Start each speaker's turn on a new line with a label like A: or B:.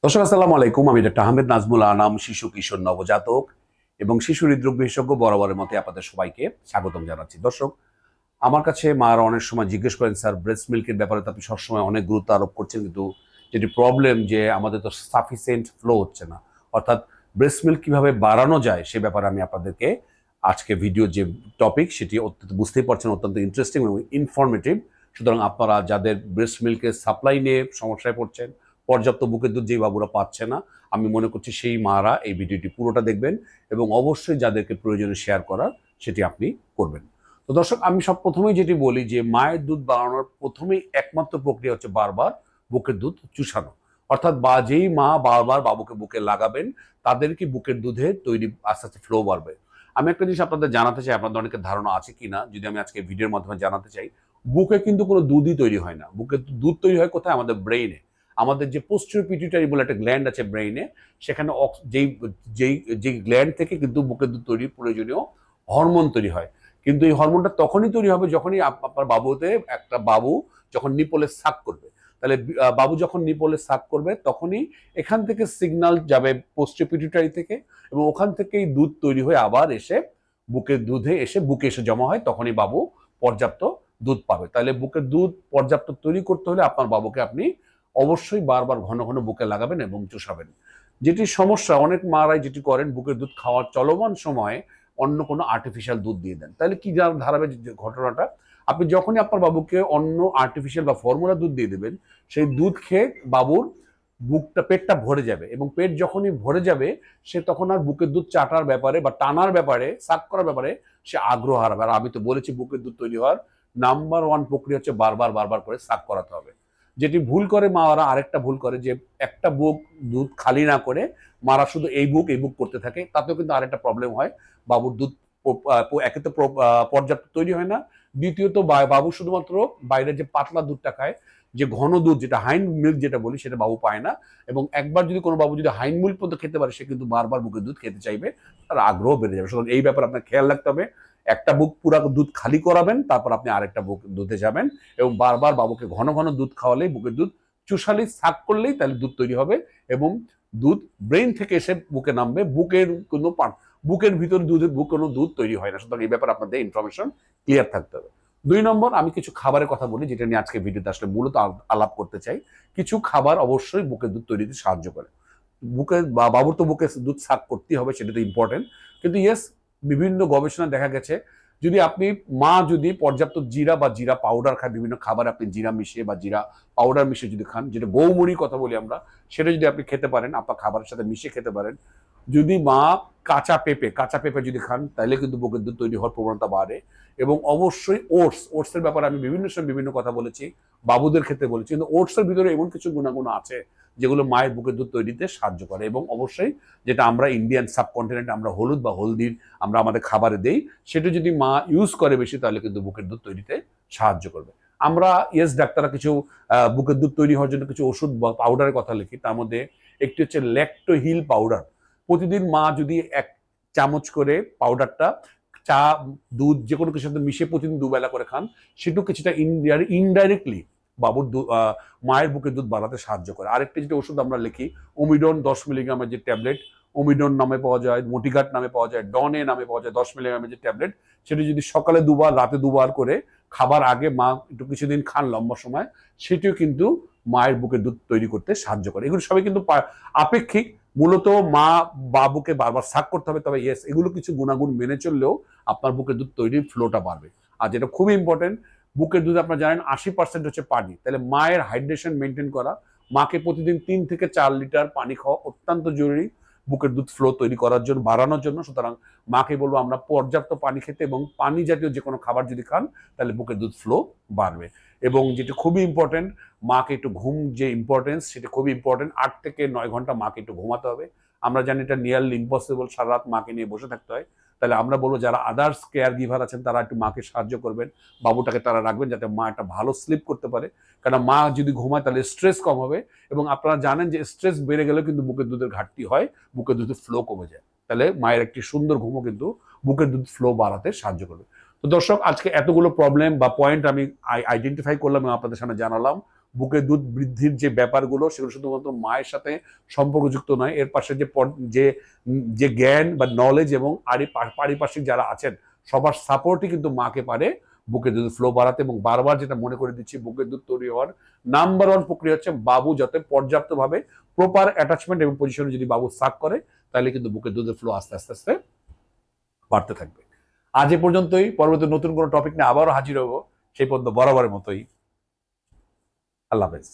A: দর্শক আসসালামু আলাইকুম। আমি ডক্টর আহমেদ নাজমুল আনাম, শিশু কিশোর নবজাতক এবং শিশু হৃদরোগ বিশেষজ্ঞ। বরাবরের মতে আপনাদের সবাইকে স্বাগতম জানাচ্ছি। দর্শক, আমার কাছে মারা অনেক সময় জিজ্ঞেস করেন, স্যার ব্রেস্ট মিল্কের ব্যাপারে তো আপনি সবসময় অনেক গুরুত্ব আরোপ করছেন, কিন্তু যেটি প্রবলেম যে আমাদের তো সাফিসিয়েন্ট ফ্লো হচ্ছে না, অর্থাৎ ব্রেস্ট মিল্ক কীভাবে বাড়ানো যায় সে ব্যাপারে আমি আপনাদেরকে আজকে ভিডিও যে টপিক সেটি অত্যন্ত বুঝতেই পারছেন, অত্যন্ত ইন্টারেস্টিং এবং ইনফরমেটিভ। সুতরাং আপনারা যাদের ব্রেস্ট মিল্কের সাপ্লাই নিয়ে সমস্যায় পড়ছেন, পর্যাপ্ত বুকের দুধ যেই বাবুরা পাচ্ছে না, আমি মনে করছি সেই মারা এই ভিডিওটি পুরোটা দেখবেন এবং অবশ্যই যাদেরকে প্রয়োজনে শেয়ার করার সেটি আপনি করবেন। তো দর্শক, আমি সব প্রথমেই যেটি বলি যে মায়ের দুধ বাড়ানোর প্রথমেই একমাত্র প্রক্রিয়া হচ্ছে বারবার বুকের দুধ চুষানো। অর্থাৎ যেই মা বারবার বাবুকে বুকে লাগাবেন তাদেরকে বুকের দুধে তৈরি আস্তে আস্তে ফ্লো বাড়বে। আমি একটা জিনিস আপনাদের জানাতে চাই, আপনাদের অনেকের ধারণা আছে কিনা যদি আমি আজকে ভিডিওর মাধ্যমে জানাতে চাই। বুকে কিন্তু কোনো দুধই তৈরি হয় না। বুকের দুধ তৈরি হয় কোথায়? আমাদের ব্রেইনে। আমাদের যে পোস্টিরিয়র পিটুইটারি বলে একটা গ্ল্যান্ড আছে ব্রেইনে, সেখানে যেই যেই যেই গ্ল্যান্ড থেকে কিন্তু বুকের দুধ তৈরির প্রয়োজনীয় হরমোন তৈরি হয়। কিন্তু এই হরমোনটা তখনই তৈরি হবে যখনই আপনার বাবুতে একটা বাবু যখন নিপলে সাক করবে। তাহলে বাবু যখন নিপলে সাক করবে তখনই এখান থেকে সিগন্যাল যাবে পোস্টিরিয়র পিটুইটারি থেকে, এবং ওখান থেকেই দুধ তৈরি হয়ে আবার এসে বুকের দুধে এসে বুকে এসে জমা হয়, তখনই বাবু পর্যাপ্ত দুধ পাবে। তাহলে বুকের দুধ পর্যাপ্ত তৈরি করতে হলে আপনার বাবুকে আপনি অবশ্যই বারবার ঘন ঘন বুকে লাগাবেন এবং চুষাবেন। যেটি সমস্যা, অনেক মারাই যেটি করেন, বুকের দুধ খাওয়ার চলমান সময়ে অন্য কোনো আর্টিফিশিয়াল দুধ দিয়ে দেন। তাহলে কি দাঁড়াবে যে ঘটনাটা, আপনি যখনই আপনার বাবুকে অন্য আর্টিফিশিয়াল বা ফর্মুলা দুধ দিয়ে দেবেন, সেই দুধ খেয়ে বাবুর পেটটা ভরে যাবে, এবং পেট যখনই ভরে যাবে সে তখন আর বুকের দুধ চাটার ব্যাপারে বা টানার ব্যাপারে, সাক করার ব্যাপারে সে আগ্রহ হারাবে। আর আমি তো বলেছি বুকের দুধ তৈরি হওয়ার নাম্বার ওয়ান প্রক্রিয়া হচ্ছে বারবার বারবার করে সাক করাতে হবে। যেটি ভুল করে মারা, আরেকটা ভুল করে যে একটা বুক দুধ খালি না করে মারা শুধু এই বুক করতে থাকে, তাতেও কিন্তু আরেকটা প্রবলেম হয়। বাবুর দুধ একে তো পর্যাপ্ত তৈরি হয় না, দ্বিতীয়ত বাবু শুধুমাত্র বাইরের যে পাতলা দুধটা খায়, যে ঘন দুধ যেটা হাইন্ড মিল্ক যেটা বলি, সেটা বাবু পায় না। এবং একবার যদি কোনো বাবু যদি হাইন্ড মিল্ক পর্যন্ত খেতে পারে, সে কিন্তু বারবার বুকের দুধ খেতে চাইবে, তার আগ্রহ বেড়ে যাবে। সুতরাং এই ব্যাপারে আপনার খেয়াল রাখতে হবে। একটা বুক পুরো দুধ খালি করাবেন, তারপর আপনি আরেকটা বুক দুধে যাবেন, এবং বারবার বাবুকে ঘন ঘন দুধ খাওয়ালেই, বুকের দুধ চুষালেই, সাক করলেই তাহলে দুধ তৈরি হবে এবং দুধ ব্রেন থেকে এসে বুকে নামবে। বুকের ভিতর কোনো দুধ তৈরি হয় না। সুতরাং এই ব্যাপারে আপনাদের ইনফরমেশন ক্লিয়ার থাকতে হবে। 2 নম্বর, আমি কিছু খাবারের কথা বলি যেটা নিয়ে আজকে ভিডিওতে আসলে মূলত আলাপ করতে চাই। কিছু খাবার অবশ্যই বুকের দুধ তৈরিতে সাহায্য করে। বাবুর তো বুকে দুধ সাক করতেই হবে, সেটা তো ইম্পর্টেন্ট। কিন্তু ইয়েস, বিভিন্ন গবেষণা দেখা গেছে যদি আপনি যদি পর্যাপ্ত জিরা বা জিরা পাউডার খায়, বিভিন্ন খাবার আপনি জিরা মিশিয়ে বা জিরা পাউডার মিশিয়ে যদি খান, যেটা গৌমুড়ির কথা বলি আমরা, সেটা যদি আপনি খেতে পারেন, আপনার খাবারের সাথে মিশিয়ে খেতে পারেন। যদি কাঁচা পেঁপে যদি খান, তাহলে কিন্তু বুকের দুধ তৈরি হওয়ার প্রবণতা বাড়ে। এবং অবশ্যই ওটসের ব্যাপারে আমি বিভিন্ন সময় বিভিন্ন কথা বলেছি, বাবুদের ক্ষেত্রে বলেছি, কিন্তু ওটসের ভিতরে এমন কিছু গুণাগুণ আছে যেগুলো মায়ের বুকের দুধ তৈরিতে সাহায্য করে। এবং অবশ্যই যেটা আমরা ইন্ডিয়ান সাবকন্টিনেন্টে আমরা হলুদ বা হলদির আমরা আমাদের খাবারে দেই, সেটা যদি মা ইউজ করে বেশি, তাহলে কিন্তু বুকের দুধ তৈরিতে সাহায্য করবে। আমরা ডাক্তাররা কিছু বুকের দুধ তৈরি হওয়ার জন্য কিছু ওষুধ বা পাউডারের কথা লিখি। তার মধ্যে একটি হচ্ছে ল্যাক্টোহিল পাউডার। প্রতিদিন মা যদি 1 চামচ করে পাউডারটা চা, দুধ, যে কোনো কিছুর সাথে মিশিয়ে প্রতিদিন 2 বেলা করে খান, সেটাও কিছুটা ইনডাইরেক্টলি বাবুর মায়ের বুকের দুধ বাড়াতে সাহায্য করে। আরেকটি যেটা ওষুধ আমরা লিখি, ওমিডন 10 মিলিগ্রামের যে ট্যাবলেট, ওমিডন নামে পাওয়া যায়, মোটিগাট নামে পাওয়া যায়, ডনে নামে পাওয়া যায়, 10 মিলিগ্রামের যে ট্যাবলেট, সেটা যদি সকালে 2 বার, রাতে 2 বার করে খাবার আগে মা একটু কিছুদিন খান লম্বা সময়, সেটিও কিন্তু মায়ের বুকের দুধ তৈরি করতে সাহায্য করে। এগুলো সবাই কিন্তু আপেক্ষিক। মূলত মা বাবুকে বারবার সাক করতে হবে, তবে ইয়েস, এগুলো কিছু গুণাগুণ মেনে চললেও আপনার বুকের দুধ তৈরির ফ্লোটা বাড়বে। আর যেটা খুবই ইম্পর্টেন্ট, বুকের দুধ আপনারা জানেন 80% হচ্ছে পানি। তাহলে মায়ের হাইড্রেশন মেনটেন করা, মাকে প্রতিদিন 3 থেকে 4 লিটার পানি খাওয়া অত্যন্ত জরুরি বুকের দুধ ফ্লো তৈরি করার জন্য, বাড়ানোর জন্য। সুতরাং মাকে বলবো আমরা পর্যাপ্ত পানি খেতে, এবং পানি জাতীয় যে কোনো খাবার যদি খান, তাহলে বুকের দুধ ফ্লো বাড়বে। এবং যেটা খুবই ইম্পর্টেন্ট, মাকে একটু ঘুম, যে ইম্পর্টেন্স সেটা খুবই ইম্পর্টেন্ট। 8 থেকে 9 ঘন্টা মাকে একটু ঘুমাতে হবে। আমরা জানি এটা নিয়ারলি ইম্পসিবল, সারা রাত মাকে নিয়ে বসে থাকতে হয়। তাহলে আমরা বলবো যারা আদার্স কেয়ার গিভার আছেন তারা একটু মাকে সাহায্য করবেন, বাবুটাকে তারা রাখবেন যাতে মা একটা ভালো স্লিপ করতে পারে। কারণ মা যদি ঘুমায় তাহলে স্ট্রেস কম হবে, এবং আপনারা জানেন যে স্ট্রেস বেড়ে গেলেও কিন্তু বুকের দুধের ঘাটতি হয়, বুকের দুধের ফ্লো কমে যায়। তাহলে মায়ের একটি সুন্দর ঘুমও কিন্তু বুকের দুধ ফ্লো বাড়াতে সাহায্য করবে। তো দর্শক, আজকে এতগুলো প্রবলেম বা পয়েন্ট আমি আইডেন্টিফাই করলাম এবং আপনাদের সামনে জানালাম বুকের দুধ বৃদ্ধির যে ব্যাপারগুলো সেগুলো শুধুমাত্র মায়ের সাথে সম্পর্কযুক্ত নয়, এর পাশে যে যে জ্ঞান বা নলেজ এবং পারিপার্শ্বিক যারা আছেন সবার সাপোর্টই কিন্তু মাকে পারে বুকের দুধ ফ্লো বাড়াতে। এবং বারবার যেটা মনে করে দিচ্ছি, বুকের দুধ তৈরি হওয়ার নাম্বার ওয়ান প্রক্রিয়া হচ্ছে বাবু যাতে পর্যাপ্তভাবে প্রপার অ্যাটাচমেন্ট এবং পজিশনে যদি বাবু সাক করে, তাহলে কিন্তু বুকের দুধের ফ্লো আস্তে আস্তে আস্তে বাড়তে থাকবে। আজ এ পর্যন্তই। পরবর্তী নতুন কোনো টপিক নিয়ে আবারও হাজির হবো। সেই পর্যন্ত বরাবরের মতোই আল্লাহ হাফেজ।